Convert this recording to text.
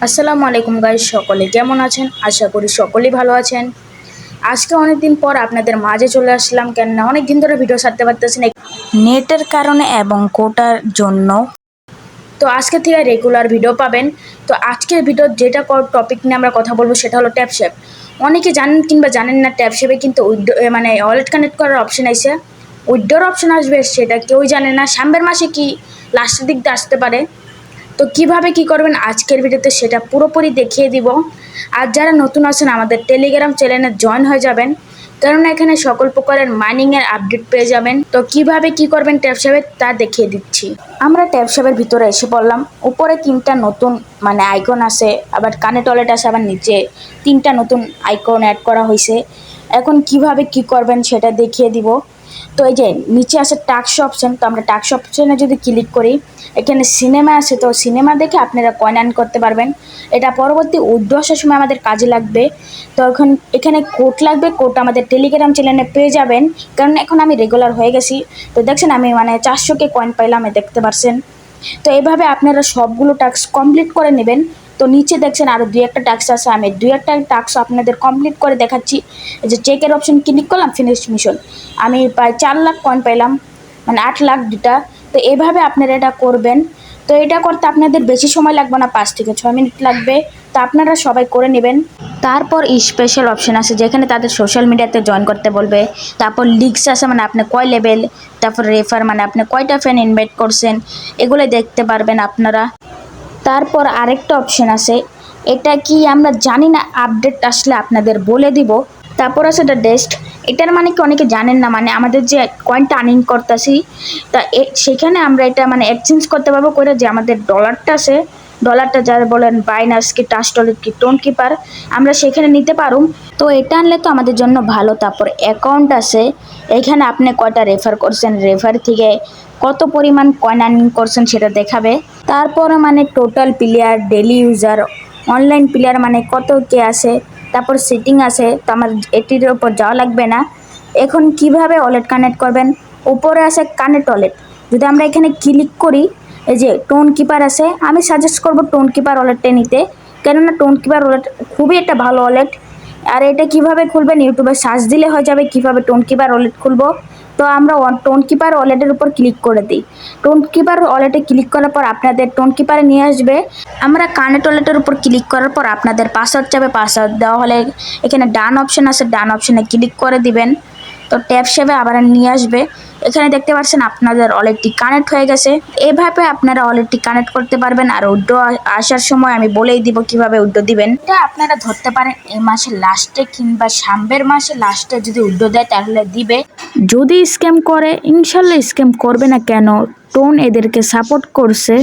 আসসালামু আলাইকুম গাইস, সকলে কেমন আছেন? আশা করি সকলেই ভালো আছেন। আজকে অনেকদিন পর আপনাদের মাঝে চলে আসলাম, কেননা অনেকদিন ধরে ভিডিও ছাড়তে পারতেছি না নেটের কারণে এবং কোটার জন্য। তো আজকে থেকে রেগুলার ভিডিও পাবেন। তো আজকের ভিডিও যেটা টপিক নিয়ে আমরা কথা বলবো সেটা হলো ট্যাপশেপ। অনেকে জানেন কিংবা জানেন না, ট্যাপশেপে কিন্তু মানে ওয়ালেট কানেক্ট করার অপশন আছে, উইথড্রর অপশন আসবে সেটা কেউই জানে না। সামনের মাসে কি লাস্টের দিক দিয়ে আসতে পারে। তো কিভাবে কি করবেন আজকের ভিডিওতে সেটা পুরোপুরি দেখিয়ে দিব। আর যারা নতুন আছেন আমাদের টেলিগ্রাম চ্যানেলে জয়েন হয়ে যাবেন, কারণ এখানে সকল প্রকারের মাইনিংয়ের আপডেট পেয়ে যাবেন। তো কিভাবে কি করবেন ট্যাপশেপে তা দেখিয়ে দিচ্ছি। আমরা ট্যাপশেপের ভিতরে এসে পড়লাম। উপরে তিনটা নতুন মানে আইকন আছে, আবার কানে টলেট আছে, আবার নিচে তিনটা নতুন আইকন অ্যাড করা হয়েছে। এখন কিভাবে কি করবেন সেটা দেখিয়ে দিব। তো এই যে নিচে আছে টাক্স অপশন, তো আমরা টাক্স অপশনে যদি ক্লিক করি, এখানে সিনেমা আছে, তো সিনেমা দেখে আপনারা কয়েন আর্ন করতে পারবেন। এটা পরবর্তী উইথড্র আসার সময় আমাদের কাজে লাগবে। তো এখন এখানে কোড লাগবে, কোড আমাদের টেলিগ্রাম চ্যানেলে পেয়ে যাবেন, কারণ এখন আমি রেগুলার হয়ে গেছি। তো দেখছেন আমি মানে 400 কয়েন পাইলাম, দেখতে পারছেন। তো এইভাবে আপনারা সবগুলো টাস্ক কমপ্লিট করে নেবেন। তো নিচে দেখছেন আরও দুই একটা টাস্ক আছে, আমি দুই একটা টাস্ক আপনাদের কমপ্লিট করে দেখাচ্ছি। এই যে চেকের অপশন ক্লিক করলাম, ফিনিশ মিশন, আমি প্রায় 4 লাখ কয়েন পাইলাম, মানে 8 লাখ দুটা। তো এইভাবে আপনারা এটা করবেন। তো এটা করতে আপনাদের বেশি সময় লাগবে না, 5 থেকে 6 মিনিট লাগবে। তো আপনারা সবাই করে নেবেন। তারপর স্পেশাল অপশন আছে যেখানে তাদের সোশ্যাল মিডিয়াতে জয়েন করতে বলবে। তারপর লিক্স আছে মানে আপনি কয় লেভেল, তারপর রেফার মানে আপনি কয়টা ফ্যান ইনভাইট করছেন, এগুলো দেখতে পারবেন আপনারা। তারপর আরেকটা অপশন আছে, এটা কি আমরা জানি না, আপডেট আসলে আপনাদের বলে দিব। তারপর আছে দ্য ডেস্ট। এটার মানে কি অনেকে জানেন না, মানে আমাদের যে কয়েনটা আর্নিং করতেছি তা সেখানে আমরা এটা মানে এক্সচেঞ্জ করতে পারবো করে, যে আমাদের ডলারটা আছে, ডলারটা যারা বলেন বাইনান্স কি ট্রাস্ট ওয়ালেট কি টোন কিপার, আমরা সেখানে নিতে পারুম। তো এটা আনলে তো আমাদের জন্য ভালো। তারপর অ্যাকাউন্ট আছে, এখানে আপনি কয়টা রেফার করছেন, রেফার থেকে কত পরিমাণ কয়েন আর্নিং করছেন সেটা দেখাবে। তারপরে মানে total player, daily user, online player মানে কত কে আছে। তারপর সেটিং আছে, তো আমার এটির ওপর যাওয়া লাগবে না। এখন কিভাবে ওয়ালেট কানেক্ট করবেন, উপরে আছে কানেক্ট ওয়ালেট, যদি আমরা এখানে ক্লিক করি, এই যে টোন কিপার আছে, আমি সাজেস্ট করব টোন কিপার ওয়ালেটটা নিতে, কেননা টোন কিপার ওয়ালেট খুবই একটা ভালো ওয়ালেট। আর এটা কিভাবে খুলবেন, ইউটিউবে সার্চ দিলে হয়ে যাবে কিভাবে টোন কিপার ওয়ালেট খুলবো। তো আমরা টোন কিপার ওয়ালেটের উপর ক্লিক করে দিই। টোন কিপার ওয়ালেটে ক্লিক করার পর আপনাদের টোন কিপারে নিয়ে আসবে। আমরা কানেক্ট ওয়ালেটের উপর ক্লিক করার পর আপনাদের পাসওয়ার্ড চাবে, পাসওয়ার্ড দেওয়া হলে এখানে ডান অপশন আছে, ডান অপশনে ক্লিক করে দিবেন। তো ট্যাপশেপে আবার নিয়ে আসবে। এখানে দেখতে পাচ্ছেন আপনাদের ওয়ালেটটি কানেক্ট হয়ে গেছে। এভাবে আপনারা ওয়ালেটটি কানেক্ট করতে পারবেন। আর উইথড্র আসার সময় আমি বলেই দিব কিভাবে উইথড্র দিবেন। এটা আপনারা ধরতে পারেন এই মাসের লাস্টে কিংবা সামনের মাসে লাস্টে যদি উইথড্র দেয় তাহলে দিবে। যদি স্ক্যাম করে, ইনশাল্লাহ স্ক্যাম করবে না, কেন টোন এদেরকে সাপোর্ট করছে।